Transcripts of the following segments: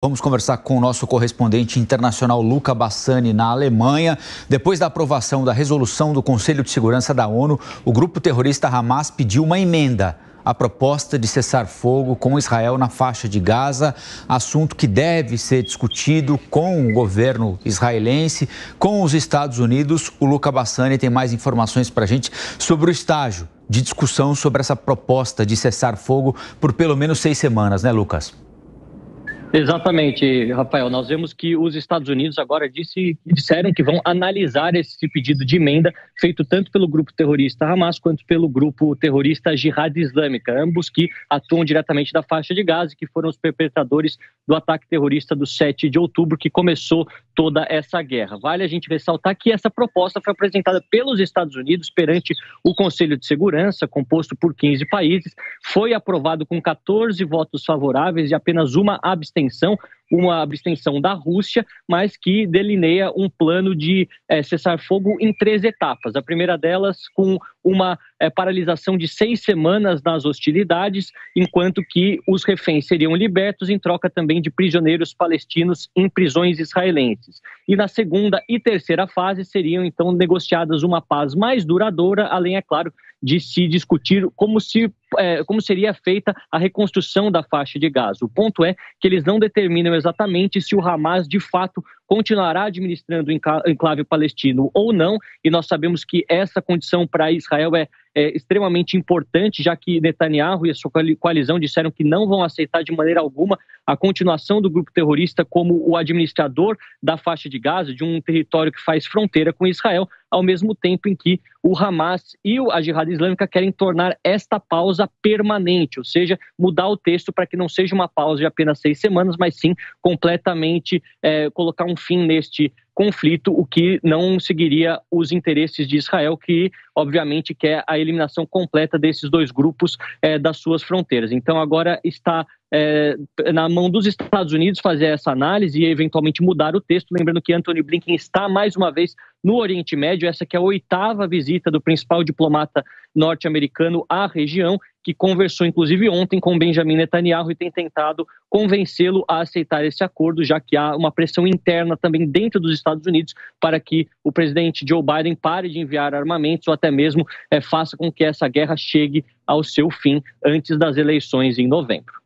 Vamos conversar com o nosso correspondente internacional Luca Bassani na Alemanha. Depois da aprovação da resolução do Conselho de Segurança da ONU, o grupo terrorista Hamas pediu uma emenda à proposta de cessar fogo com Israel na faixa de Gaza, assunto que deve ser discutido com o governo israelense, com os Estados Unidos. O Luca Bassani tem mais informações para a gente sobre o estágio de discussão sobre essa proposta de cessar fogo por pelo menos 6 semanas, né, Lucas? Exatamente, Rafael. Nós vemos que os Estados Unidos agora disseram que vão analisar esse pedido de emenda feito tanto pelo grupo terrorista Hamas quanto pelo grupo terrorista Jihad Islâmica, ambos que atuam diretamente da faixa de Gaza e que foram os perpetradores do ataque terrorista do 7 de outubro, que começou toda essa guerra. Vale a gente ressaltar que essa proposta foi apresentada pelos Estados Unidos perante o Conselho de Segurança, composto por 15 países, foi aprovado com 14 votos favoráveis e apenas uma abstenção da Rússia, mas que delineia um plano de cessar-fogo em 3 etapas. A primeira delas com uma paralisação de 6 semanas nas hostilidades, enquanto que os reféns seriam libertos em troca também de prisioneiros palestinos em prisões israelenses. E na segunda e terceira fase seriam então negociadas uma paz mais duradoura, além, é claro, de se discutir como seria feita a reconstrução da faixa de Gaza. O ponto é que eles não determinam exatamente se o Hamas, de fato, continuará administrando o enclave palestino ou não, e nós sabemos que essa condição para Israel é extremamente importante, já que Netanyahu e a sua coalizão disseram que não vão aceitar de maneira alguma a continuação do grupo terrorista como o administrador da faixa de Gaza, de um território que faz fronteira com Israel, ao mesmo tempo em que o Hamas e a Jihad Islâmica querem tornar esta pausa permanente, ou seja, mudar o texto para que não seja uma pausa de apenas 6 semanas, mas sim completamente colocar um fim neste conflito, o que não seguiria os interesses de Israel, que obviamente quer a eliminação completa desses 2 grupos das suas fronteiras. Então agora está na mão dos Estados Unidos fazer essa análise e eventualmente mudar o texto, lembrando que Antony Blinken está mais uma vez no Oriente Médio, essa que é a 8ª visita do principal diplomata norte-americano à região, que conversou inclusive ontem com Benjamin Netanyahu e tem tentado convencê-lo a aceitar esse acordo, já que há uma pressão interna também dentro dos Estados Unidos para que o presidente Joe Biden pare de enviar armamentos ou até mesmo faça com que essa guerra chegue ao seu fim antes das eleições em novembro.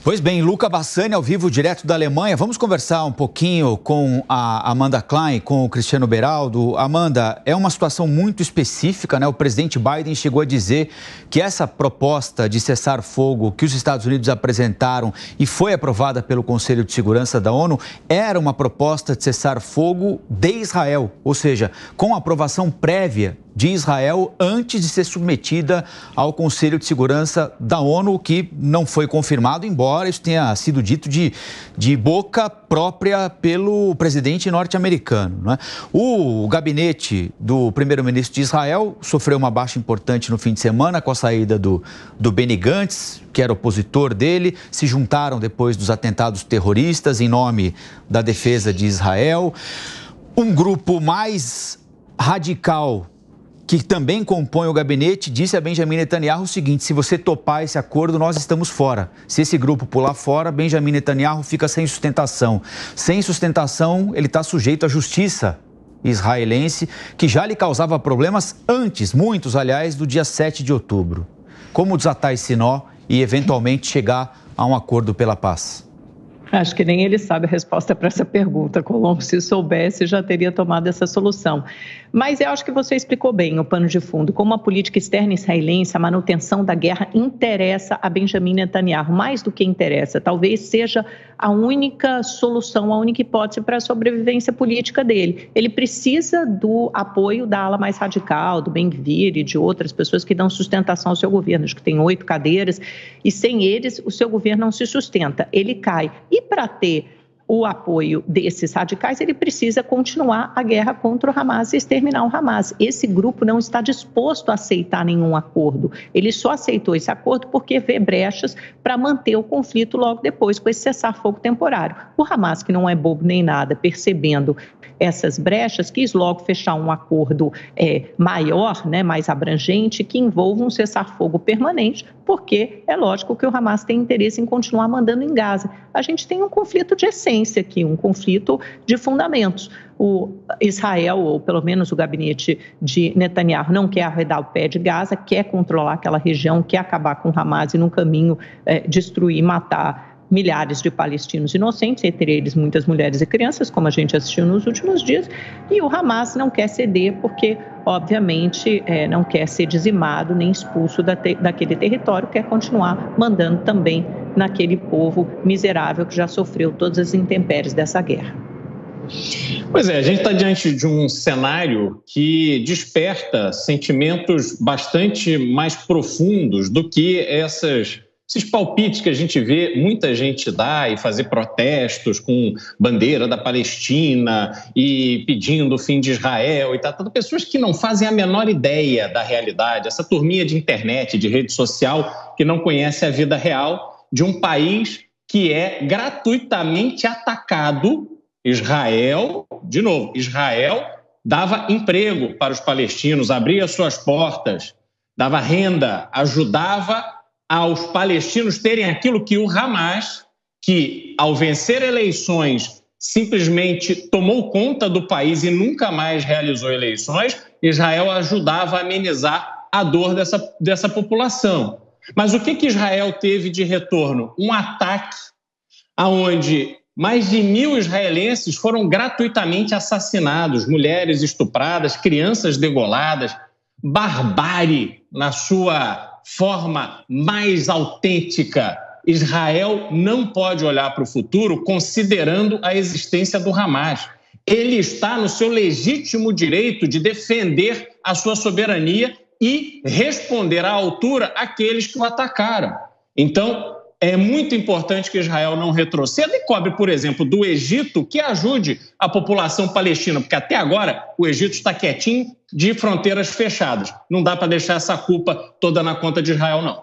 Pois bem, Luca Bassani, ao vivo, direto da Alemanha. Vamos conversar um pouquinho com a Amanda Klein, com o Cristiano Beraldo. Amanda, é uma situação muito específica, né? O presidente Biden chegou a dizer que essa proposta de cessar fogo que os Estados Unidos apresentaram e foi aprovada pelo Conselho de Segurança da ONU era uma proposta de cessar fogo de Israel, ou seja, com aprovação prévia de Israel antes de ser submetida ao Conselho de Segurança da ONU, que não foi confirmado, embora isso tenha sido dito de boca própria pelo presidente norte-americano, né? O gabinete do primeiro-ministro de Israel sofreu uma baixa importante no fim de semana com a saída do Benny Gantz, que era opositor dele. Se juntaram depois dos atentados terroristas em nome da defesa de Israel. Um grupo mais radical que também compõe o gabinete, disse a Benjamin Netanyahu o seguinte: se você topar esse acordo, nós estamos fora. Se esse grupo pular fora, Benjamin Netanyahu fica sem sustentação. Sem sustentação, ele está sujeito à justiça israelense, que já lhe causava problemas antes, muitos, aliás, do dia 7 de outubro. Como desatar esse nó e, eventualmente, chegar a um acordo pela paz? Acho que nem ele sabe a resposta para essa pergunta, Colombo. Se soubesse, já teria tomado essa solução. Mas eu acho que você explicou bem o pano de fundo. Como a política externa israelense, a manutenção da guerra interessa a Benjamin Netanyahu, mais do que interessa. Talvez seja a única solução, a única hipótese para a sobrevivência política dele. Ele precisa do apoio da ala mais radical, do Ben-Gvir e de outras pessoas que dão sustentação ao seu governo. Acho que tem 8 cadeiras e sem eles o seu governo não se sustenta, ele cai. E para ter o apoio desses radicais, ele precisa continuar a guerra contra o Hamas e exterminar o Hamas. Esse grupo não está disposto a aceitar nenhum acordo. Ele só aceitou esse acordo porque vê brechas para manter o conflito logo depois, com esse cessar-fogo temporário. O Hamas, que não é bobo nem nada, percebendo essas brechas, quis logo fechar um acordo maior, né, mais abrangente, que envolva um cessar-fogo permanente, porque é lógico que o Hamas tem interesse em continuar mandando em Gaza. A gente tem um conflito de essência aqui, um conflito de fundamentos. O Israel, ou pelo menos o gabinete de Netanyahu, não quer arredar o pé de Gaza, quer controlar aquela região, quer acabar com o Hamas e no caminho destruir e matar milhares de palestinos inocentes, entre eles muitas mulheres e crianças, como a gente assistiu nos últimos dias, e o Hamas não quer ceder porque, obviamente, não quer ser dizimado nem expulso daquele território, quer continuar mandando também naquele povo miserável que já sofreu todas as intempéries dessa guerra. Pois é, a gente está diante de um cenário que desperta sentimentos bastante mais profundos do que esses palpites que a gente vê muita gente dar e fazer protestos com bandeira da Palestina e pedindo o fim de Israel e tal. Pessoas que não fazem a menor ideia da realidade, essa turminha de internet, de rede social, que não conhece a vida real de um país que é gratuitamente atacado. Israel, de novo, Israel dava emprego para os palestinos, abria suas portas, dava renda, ajudava aos palestinos terem aquilo que o Hamas, que ao vencer eleições simplesmente tomou conta do país e nunca mais realizou eleições, Israel ajudava a amenizar a dor dessa população. Mas o que Israel teve de retorno? Um ataque onde mais de 1.000 israelenses foram gratuitamente assassinados, mulheres estupradas, crianças degoladas, barbárie na sua forma mais autêntica. Israel não pode olhar para o futuro considerando a existência do Hamas. Ele está no seu legítimo direito de defender a sua soberania e responder à altura àqueles que o atacaram. Então, é muito importante que Israel não retroceda e cobre, por exemplo, do Egito que ajude a população palestina, porque até agora o Egito está quietinho de fronteiras fechadas. Não dá para deixar essa culpa toda na conta de Israel, não.